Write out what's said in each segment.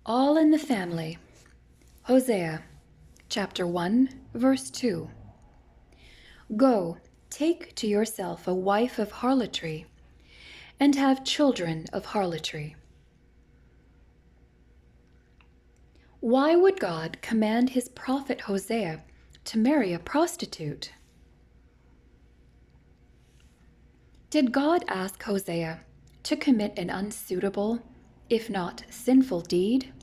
All in the family. Hosea, chapter 1, verse 2. Go, take to yourself a wife of harlotry, and have children of harlotry. Why would God command his prophet Hosea to marry a prostitute? Did God ask Hosea to commit an unsuitable, if not sinful deed?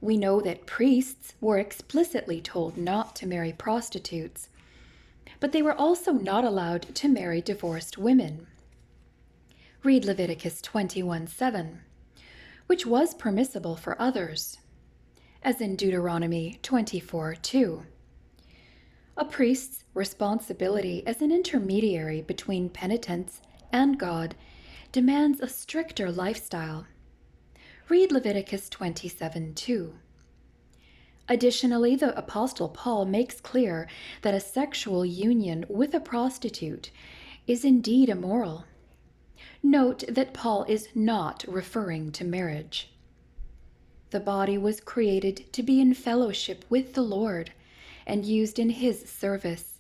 We know that priests were explicitly told not to marry prostitutes, but they were also not allowed to marry divorced women. Read Leviticus 21:7, which was permissible for others, as in Deuteronomy 24:2. A priest's responsibility as an intermediary between penitents and God demands a stricter lifestyle. Read Leviticus 27:2. Additionally, the Apostle Paul makes clear that a sexual union with a prostitute is indeed immoral. Note that Paul is not referring to marriage. The body was created to be in fellowship with the Lord and used in his service,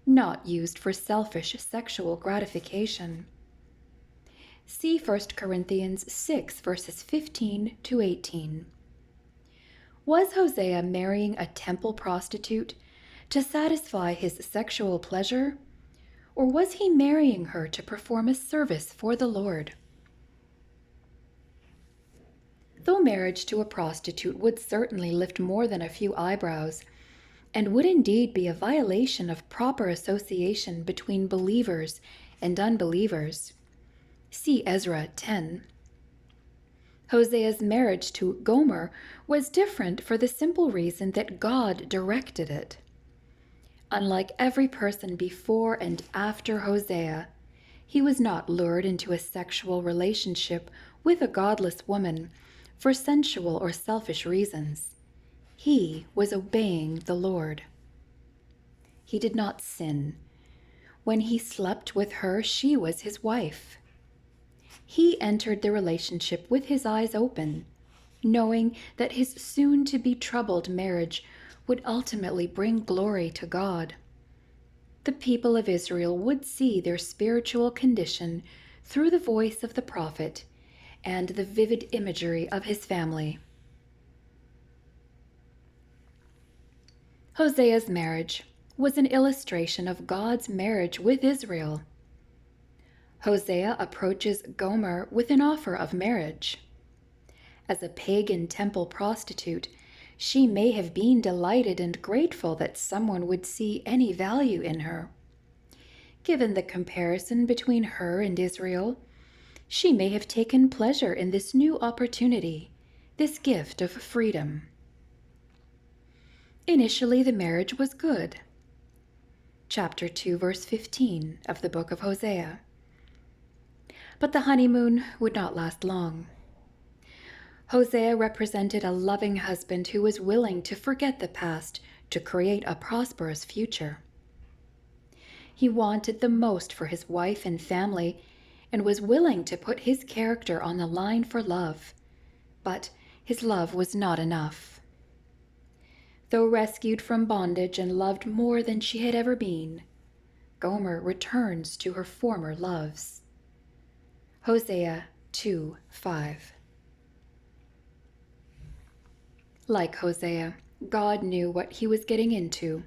not used for selfish sexual gratification. See 1 Corinthians 6, verses 15 to 18. Was Hosea marrying a temple prostitute to satisfy his sexual pleasure, or was he marrying her to perform a service for the Lord? Though marriage to a prostitute would certainly lift more than a few eyebrows, and would indeed be a violation of proper association between believers and unbelievers, see Ezra 10. Hosea's marriage to Gomer was different for the simple reason that God directed it. Unlike every person before and after Hosea, he was not lured into a sexual relationship with a godless woman for sensual or selfish reasons. He was obeying the Lord. He did not sin. When he slept with her, she was his wife. He entered the relationship with his eyes open, knowing that his soon-to-be troubled marriage would ultimately bring glory to God. The people of Israel would see their spiritual condition through the voice of the prophet and the vivid imagery of his family. Hosea's marriage was an illustration of God's marriage with Israel. Hosea approaches Gomer with an offer of marriage. As a pagan temple prostitute, she may have been delighted and grateful that someone would see any value in her. Given the comparison between her and Israel, she may have taken pleasure in this new opportunity, this gift of freedom. Initially, the marriage was good. Chapter 2, verse 15 of the book of Hosea. But the honeymoon would not last long. Hosea represented a loving husband who was willing to forget the past to create a prosperous future. He wanted the most for his wife and family and was willing to put his character on the line for love, but his love was not enough. Though rescued from bondage and loved more than she had ever been, Gomer returns to her former loves. Hosea 2:5. Like Hosea, God knew what he was getting into.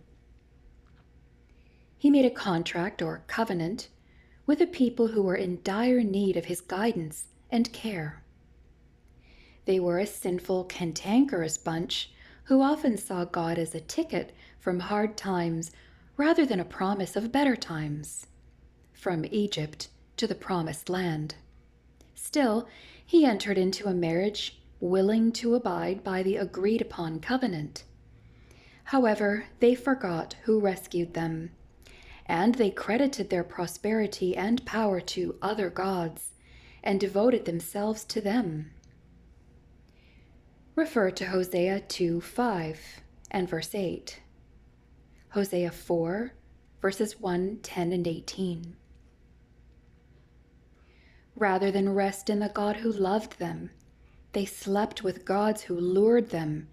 He made a contract or covenant with a people who were in dire need of his guidance and care. They were a sinful, cantankerous bunch who often saw God as a ticket from hard times rather than a promise of better times, from Egypt to the promised land. Still, he entered into a marriage willing to abide by the agreed-upon covenant. However, they forgot who rescued them, and they credited their prosperity and power to other gods and devoted themselves to them. Refer to Hosea 2:5 and verse 8. Hosea 4, verses 1, 10, and 18. Rather than rest in the God who loved them, They slept with gods who lured them,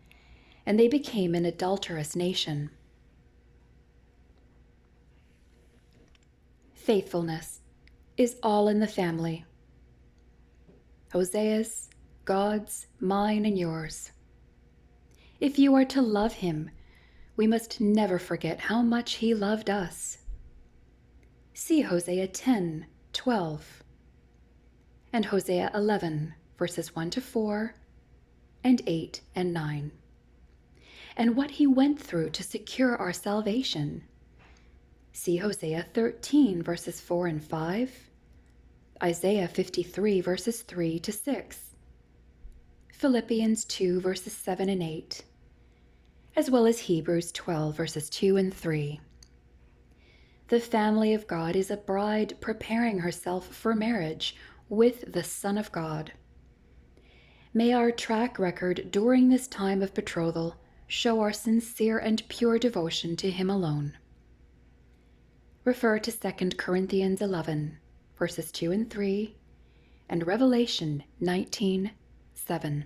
and they became an adulterous nation. Faithfulness is all in the family. Hosea's, God's, mine, and yours. If you are to love him, we must never forget how much he loved us. See Hosea 10:12 and Hosea 11, verses 1 to 4 and 8 and 9, and what he went through to secure our salvation. See Hosea 13, verses 4 and 5, Isaiah 53, verses 3 to 6, Philippians 2, verses 7 and 8, as well as Hebrews 12, verses 2 and 3. The family of God is a bride preparing herself for marriage with the Son of God. May our track record during this time of betrothal show our sincere and pure devotion to him alone. Refer to 2 Corinthians 11, verses 2 and 3, and Revelation 19:7.